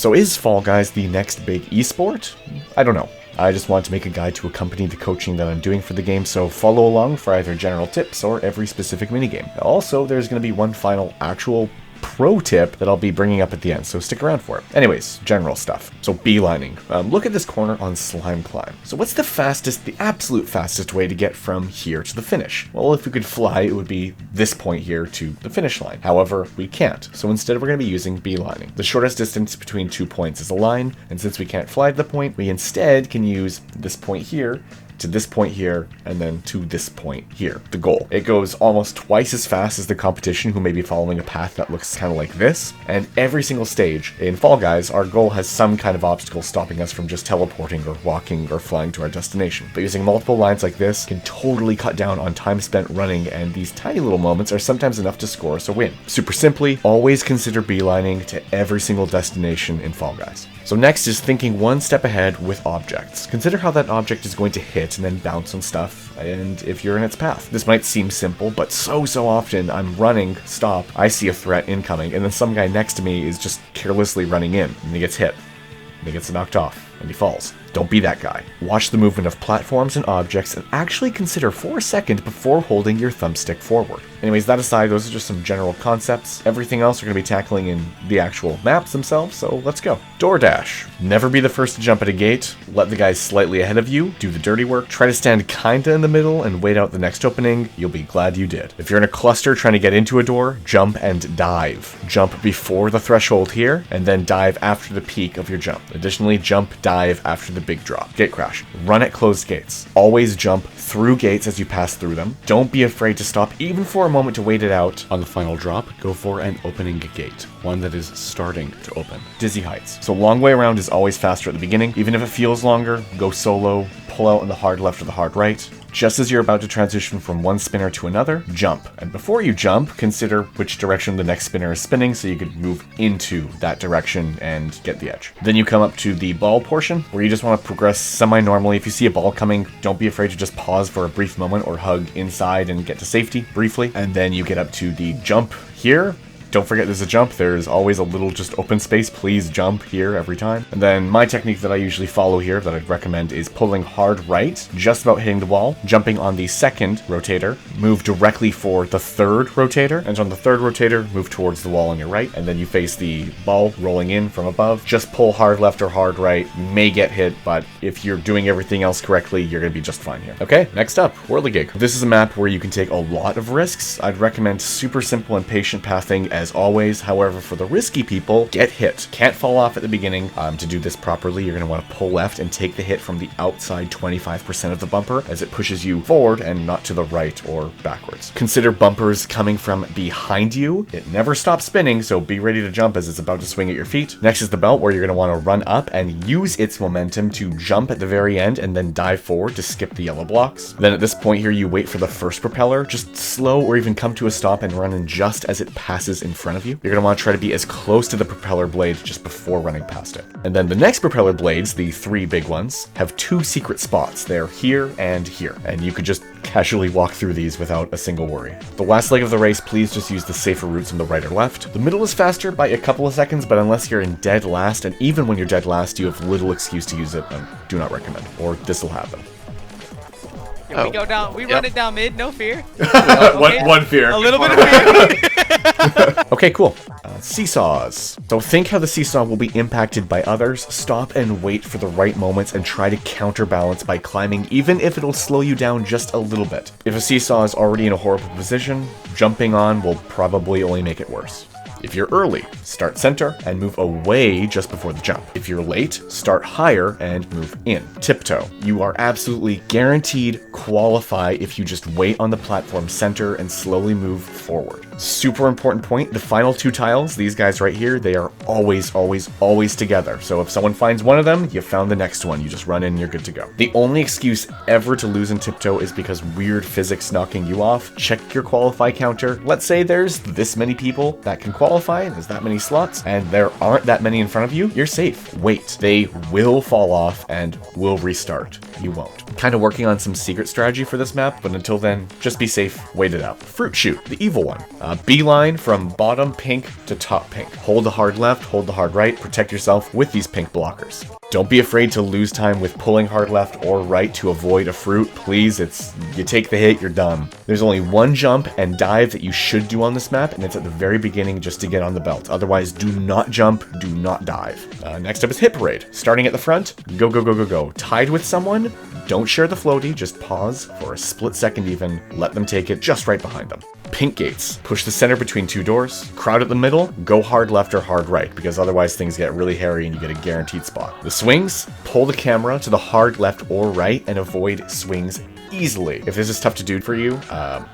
So is Fall Guys the next big esport? I don't know. I just want to make a guide to accompany the coaching that I'm doing for the game, so follow along for either general tips or every specific minigame. Also, there's going to be one final actual pro tip that I'll be bringing up at the end, so stick around for it. Anyways, general stuff. So beelining. Look at this corner on Slime Climb. So what's the absolute fastest way to get from here to the finish? Well, if we could fly, it would be this point here to the finish line. However, we can't, so instead we're going to be using beelining. The shortest distance between 2 points is a line, and since we can't fly to the point, we instead can use this point here to this point here, and then to this point here, the goal. It goes almost twice as fast as the competition who may be following a path that looks kind of like this, and every single stage in Fall Guys, our goal has some kind of obstacle stopping us from just teleporting or walking or flying to our destination. But using multiple lines like this can totally cut down on time spent running, and these tiny little moments are sometimes enough to score us a win. Super simply, always consider beelining to every single destination in Fall Guys. So next is thinking one step ahead with objects. Consider how that object is going to hit and then bounce on stuff, and if you're in its path. This might seem simple, but so often I'm running, stop, I see a threat incoming, and then some guy next to me is just carelessly running in, and he gets hit, and he gets knocked off, and he falls. Don't be that guy. Watch the movement of platforms and objects and actually consider for a second before holding your thumbstick forward. Anyways, that aside, those are just some general concepts. Everything else we're going to be tackling in the actual maps themselves, so let's go. Door dash. Never be the first to jump at a gate. Let the guys slightly ahead of you do the dirty work. Try to stand kinda in the middle and wait out the next opening. You'll be glad you did. If you're in a cluster trying to get into a door, jump and dive. Jump before the threshold here, and then dive after the peak of your jump. Additionally, jump, dive after the big drop. Gate crash. Run at closed gates. Always jump through gates as you pass through them. Don't be afraid to stop even for a moment to wait it out. On the final drop, go for an opening gate, one that is starting to open. Dizzy heights. So long way around is always faster at the beginning. Even if it feels longer, go solo, pull out on the hard left or the hard right. Just as you're about to transition from one spinner to another, jump. And before you jump, consider which direction the next spinner is spinning so you can move into that direction and get the edge. Then you come up to the ball portion, where you just want to progress semi-normally. If you see a ball coming, don't be afraid to just pause for a brief moment or hug inside and get to safety briefly. And then you get up to the jump here. Don't forget there's a jump. There's always a little just open space. Please jump here every time. And then my technique that I usually follow here that I'd recommend is pulling hard right, just about hitting the wall, jumping on the second rotator, move directly for the third rotator, and on the third rotator, move towards the wall on your right, and then you face the ball rolling in from above. Just pull hard left or hard right. You may get hit, but if you're doing everything else correctly, you're going to be just fine here. Okay, next up, Whirligig. This is a map where you can take a lot of risks. I'd recommend super simple and patient pathing as always. However, for the risky people, get hit. Can't fall off at the beginning. To do this properly, you're going to want to pull left and take the hit from the outside 25% of the bumper as it pushes you forward and not to the right or backwards. Consider bumpers coming from behind you. It never stops spinning, so be ready to jump as it's about to swing at your feet. Next is the belt, where you're going to want to run up and use its momentum to jump at the very end and then dive forward to skip the yellow blocks. Then at this point here, you wait for the first propeller. Just slow or even come to a stop and run in just as it passes in front of you. You're going to want to try to be as close to the propeller blade just before running past it. And then the next propeller blades, the three big ones, have two secret spots. They're here, and you could just casually walk through these without a single worry. The last leg of the race, please just use the safer routes on the right or left. The middle is faster by a couple of seconds, but unless you're in dead last, and even when you're dead last, you have little excuse to use it, and do not recommend, or this will happen. We go down. We run it down mid. No fear. One fear. A little bit of fear. Okay, cool. Seesaws. So think how the seesaw will be impacted by others. Stop and wait for the right moments and try to counterbalance by climbing, even if it'll slow you down just a little bit. If a seesaw is already in a horrible position, jumping on will probably only make it worse. If you're early, start center and move away just before the jump. If you're late, start higher and move in. Tiptoe. You are absolutely guaranteed qualify if you just wait on the platform center and slowly move forward. Super important point, the final two tiles, these guys right here, they are always together. So if someone finds one of them, you found the next one. You just run in and you're good to go. The only excuse ever to lose in tiptoe is because weird physics knocking you off. Check your qualify counter. Let's say there's this many people that can qualify, there's that many slots, and there aren't that many in front of you, you're safe. Wait. They will fall off and will restart. You won't. Kind of working on some secret strategy for this map, but until then, just be safe, wait it out. Fruit Shoot, the evil one. Beeline from bottom pink to top pink. Hold the hard left, hold the hard right, protect yourself with these pink blockers. Don't be afraid to lose time with pulling hard left or right to avoid a fruit. Please, you take the hit, you're done. There's only one jump and dive that you should do on this map, and it's at the very beginning just to get on the belt. Otherwise, do not jump, do not dive. Next up is Hit Parade. Starting at the front, go, go, go, go, go. Tied with someone, don't share the floaty, just pause for a split second even, let them take it just right behind them. Pink gates. Push the center between two doors. Crowd at the middle. Go hard left or hard right, because otherwise things get really hairy and you get a guaranteed spot. The swings. Pull the camera to the hard left or right and avoid swings easily. If this is tough to do for you,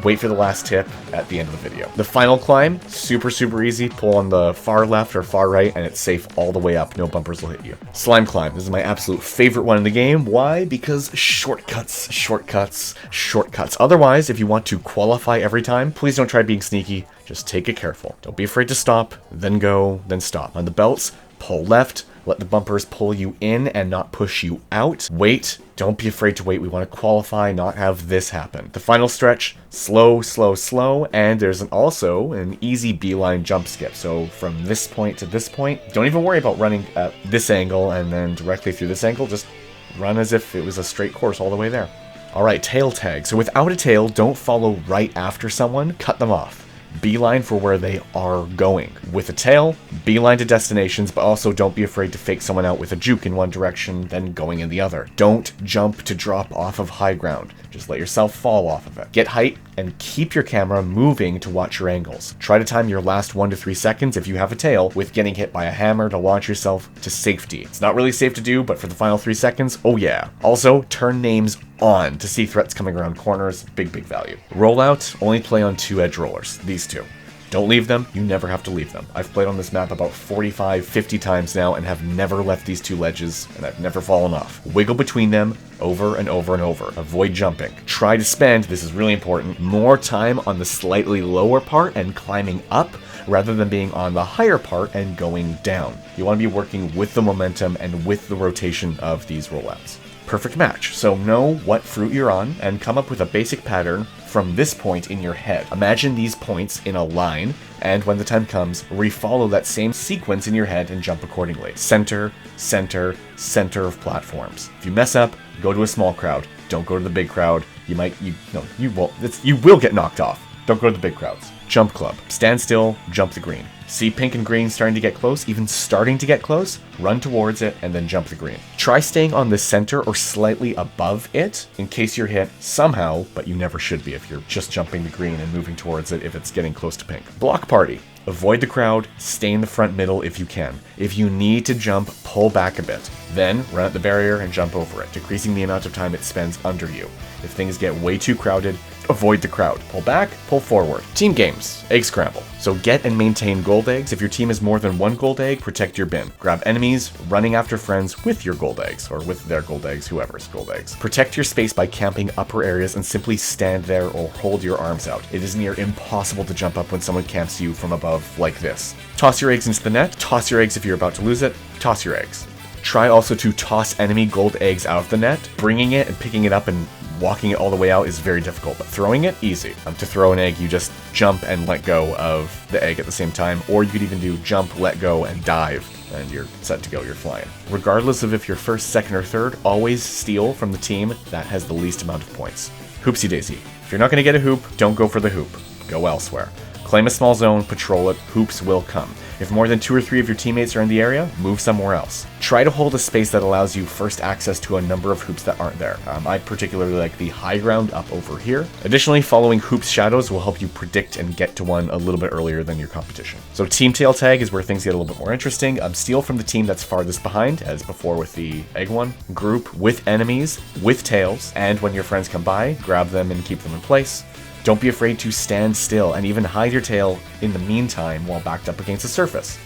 wait for the last tip at the end of the video. The final climb, super, super easy. Pull on the far left or far right and it's safe all the way up. No bumpers will hit you. Slime climb. This is my absolute favorite one in the game. Why? Because shortcuts, shortcuts, shortcuts. Otherwise, if you want to qualify every time, please don't try being sneaky. Just take it careful. Don't be afraid to stop, then go, then stop. On the belts, pull left. Let the bumpers pull you in and not push you out. Wait. Don't be afraid to wait. We want to qualify, not have this happen. The final stretch, slow, slow, slow. And there's also an easy beeline jump skip. So from this point to this point, don't even worry about running at this angle and then directly through this angle. Just run as if it was a straight course all the way there. All right, tail tag. So without a tail, don't follow right after someone. Cut them off. Beeline for where they are going. With a tail, beeline to destinations, but also don't be afraid to fake someone out with a juke in one direction, then going in the other. Don't jump to drop off of high ground. Just let yourself fall off of it. Get height and keep your camera moving to watch your angles. Try to time your last 1 to 3 seconds if you have a tail with getting hit by a hammer to launch yourself to safety. It's not really safe to do, but for the final 3 seconds, oh yeah. Also, turn names on to see threats coming around corners. Big, big value. Rollout, only play on 2 edge rollers. These two. Don't leave them. You never have to leave them. I've played on this map about 45, 50 times now and have never left these 2 ledges, and I've never fallen off. Wiggle between them over and over and over. Avoid jumping. Try to spend, this is really important, more time on the slightly lower part and climbing up rather than being on the higher part and going down. You want to be working with the momentum and with the rotation of these rollouts. Perfect match. So know what fruit you're on and come up with a basic pattern from this point in your head. Imagine these points in a line, and when the time comes, refollow that same sequence in your head and jump accordingly. Center, center, center of platforms. If you mess up, go to a small crowd. Don't go to the big crowd. You will get knocked off. Don't go to the big crowds. Jump club. Stand still, jump the green. See pink and green starting to get close, even starting to get close, run towards it, and then jump the green. Try staying on the center or slightly above it in case you're hit somehow, but you never should be if you're just jumping the green and moving towards it if it's getting close to pink. Block party. Avoid the crowd, stay in the front middle if you can. If you need to jump, pull back a bit. Then run at the barrier and jump over it, decreasing the amount of time it spends under you. If things get way too crowded, avoid the crowd. Pull back, pull forward. Team games. Egg scramble. So get and maintain gold eggs. If your team is more than 1 gold egg, protect your bin. Grab enemies, running after friends with your gold eggs, or with their gold eggs, whoever's gold eggs. Protect your space by camping upper areas and simply stand there or hold your arms out. It is near impossible to jump up when someone camps you from above like this. Toss your eggs into the net. Toss your eggs if you're about to lose it. Toss your eggs. Try also to toss enemy gold eggs out of the net. Bringing it and picking it up and walking it all the way out is very difficult, but throwing it, easy. To throw an egg, you just jump and let go of the egg at the same time, or you could even do jump, let go, and dive, and you're set to go, you're flying. Regardless of if you're first, second, or third, always steal from the team that has the least amount of points. Hoopsie daisy. If you're not going to get a hoop, don't go for the hoop. Go elsewhere. Claim a small zone, patrol it, hoops will come. If more than 2 or 3 of your teammates are in the area, move somewhere else. Try to hold a space that allows you first access to a number of hoops that aren't there. I particularly like the high ground up over here. Additionally, following hoops shadows will help you predict and get to one a little bit earlier than your competition. So team tail tag is where things get a little bit more interesting. Steal from the team that's farthest behind, as before with the egg one. Group with enemies, with tails, and when your friends come by, grab them and keep them in place. Don't be afraid to stand still and even hide your tail in the meantime while backed up against a surface.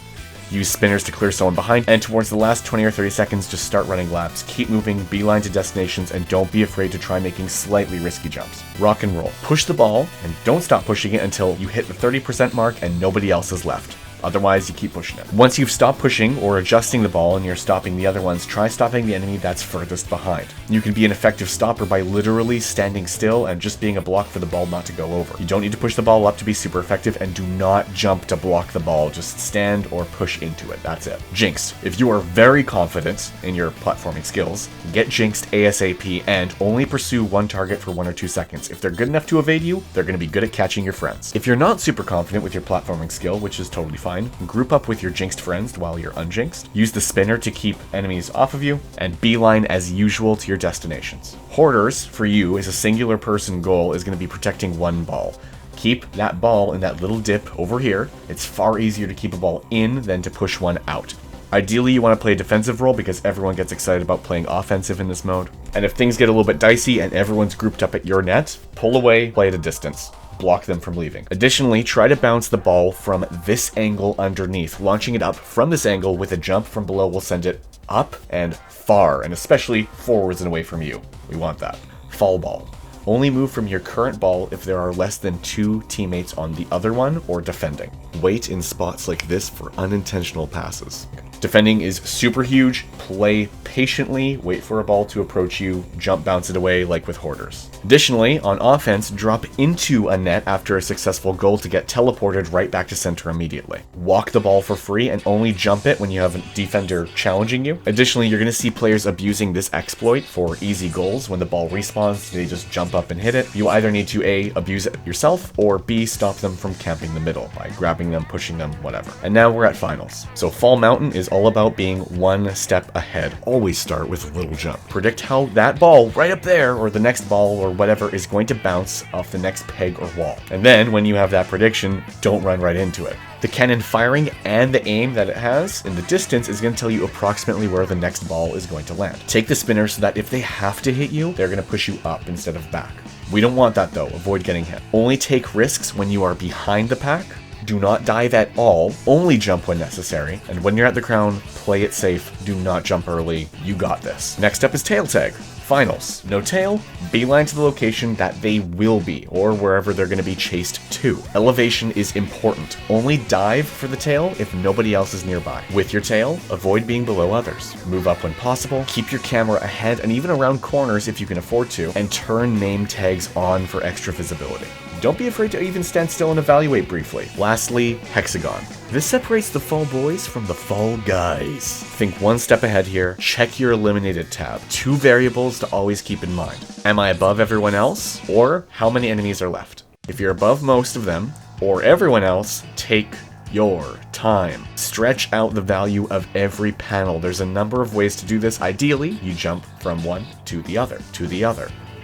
Use spinners to clear someone behind, and towards the last 20 or 30 seconds, just start running laps. Keep moving, beeline to destinations, and don't be afraid to try making slightly risky jumps. Rock and roll. Push the ball, and don't stop pushing it until you hit the 30% mark and nobody else is left. Otherwise, you keep pushing it. Once you've stopped pushing or adjusting the ball and you're stopping the other ones, try stopping the enemy that's furthest behind. You can be an effective stopper by literally standing still and just being a block for the ball not to go over. You don't need to push the ball up to be super effective, and do not jump to block the ball. Just stand or push into it. That's it. Jinxed. If you are very confident in your platforming skills, get jinxed ASAP and only pursue one target for 1 or 2 seconds. If they're good enough to evade you, they're going to be good at catching your friends. If you're not super confident with your platforming skill, which is totally fine, group up with your jinxed friends while you're unjinxed. Use the spinner to keep enemies off of you, and beeline as usual to your destinations. Hoarders, for you, is a singular person goal is going to be protecting one ball. Keep that ball in that little dip over here. It's far easier to keep a ball in than to push one out. Ideally, you want to play a defensive role because everyone gets excited about playing offensive in this mode. And if things get a little bit dicey and everyone's grouped up at your net, pull away, play at a distance. Block them from leaving. Additionally, try to bounce the ball from this angle underneath. Launching it up from this angle with a jump from below will send it up and far, and especially forwards and away from you. We want that. Fall ball. Only move from your current ball if there are less than 2 teammates on the other one or defending. Wait in spots like this for unintentional passes. Defending is super huge. Play patiently, wait for a ball to approach you, jump bounce it away like with hoarders. Additionally, on offense, drop into a net after a successful goal to get teleported right back to center immediately. Walk the ball for free and only jump it when you have a defender challenging you. Additionally, you're going to see players abusing this exploit for easy goals. When the ball respawns, they just jump up and hit it. You either need to A, abuse it yourself, or B, stop them from camping the middle by grabbing them, pushing them, whatever. And now we're at finals. So Fall Mountain is all about being one step ahead. Always start with a little jump. Predict how that ball right up there, or the next ball or whatever, is going to bounce off the next peg or wall. And then when you have that prediction, don't run right into it. The cannon firing and the aim that it has in the distance is going to tell you approximately where the next ball is going to land. Take the spinner so that if they have to hit you, they're going to push you up instead of back. We don't want that though. Avoid getting hit. Only take risks when you are behind the pack. Do not dive at all, only jump when necessary, and when you're at the crown, play it safe, do not jump early, you got this. Next up is tail tag. Finals. No tail, beeline to the location that they will be, or wherever they're going to be chased to. Elevation is important. Only dive for the tail if nobody else is nearby. With your tail, avoid being below others. Move up when possible, keep your camera ahead and even around corners if you can afford to, and turn name tags on for extra visibility. Don't be afraid to even stand still and evaluate briefly. Lastly, hexagon. This separates the Fall Boys from the Fall Guys. Think one step ahead here, check your eliminated tab. 2 variables to always keep in mind. Am I above everyone else? Or how many enemies are left? If you're above most of them, or everyone else, take your time. Stretch out the value of every panel. There's a number of ways to do this. Ideally, you jump from one to the other,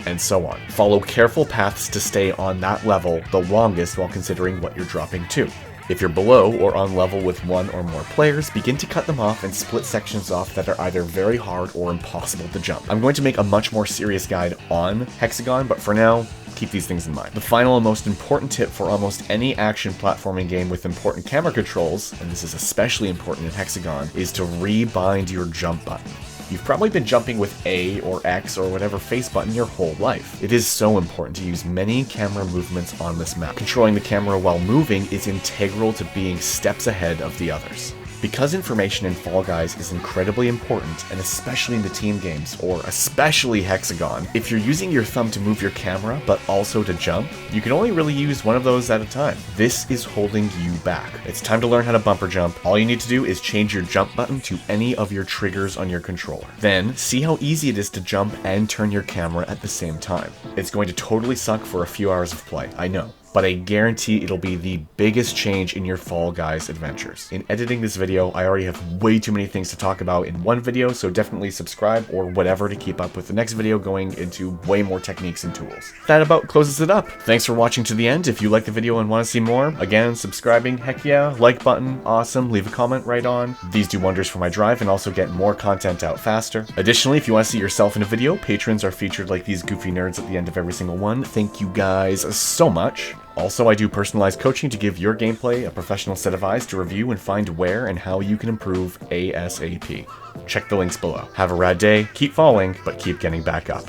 and so on. Follow careful paths to stay on that level the longest while considering what you're dropping to. If you're below or on level with 1 or more players, begin to cut them off and split sections off that are either very hard or impossible to jump. I'm going to make a much more serious guide on hexagon, but for now, keep these things in mind. The final and most important tip for almost any action platforming game with important camera controls, and this is especially important in hexagon, is to rebind your jump button. You've probably been jumping with A or X or whatever face button your whole life. It is so important to use many camera movements on this map. Controlling the camera while moving is integral to being steps ahead of the others. Because information in Fall Guys is incredibly important, and especially in the team games, or especially Hexagon, if you're using your thumb to move your camera, but also to jump, you can only really use one of those at a time. This is holding you back. It's time to learn how to bumper jump. All you need to do is change your jump button to any of your triggers on your controller. Then, see how easy it is to jump and turn your camera at the same time. It's going to totally suck for a few hours of play, I know, but I guarantee it'll be the biggest change in your Fall Guys adventures. In editing this video, I already have way too many things to talk about in one video, so definitely subscribe or whatever to keep up with the next video going into way more techniques and tools. That about closes it up. Thanks for watching to the end. If you like the video and want to see more, again, subscribing, heck yeah, like button, awesome, leave a comment right on. These do wonders for my drive and also get more content out faster. Additionally, if you want to see yourself in a video, patrons are featured like these goofy nerds at the end of every single one. Thank you guys so much. Also, I do personalized coaching to give your gameplay a professional set of eyes to review and find where and how you can improve ASAP. Check the links below. Have a rad day, keep falling, but keep getting back up.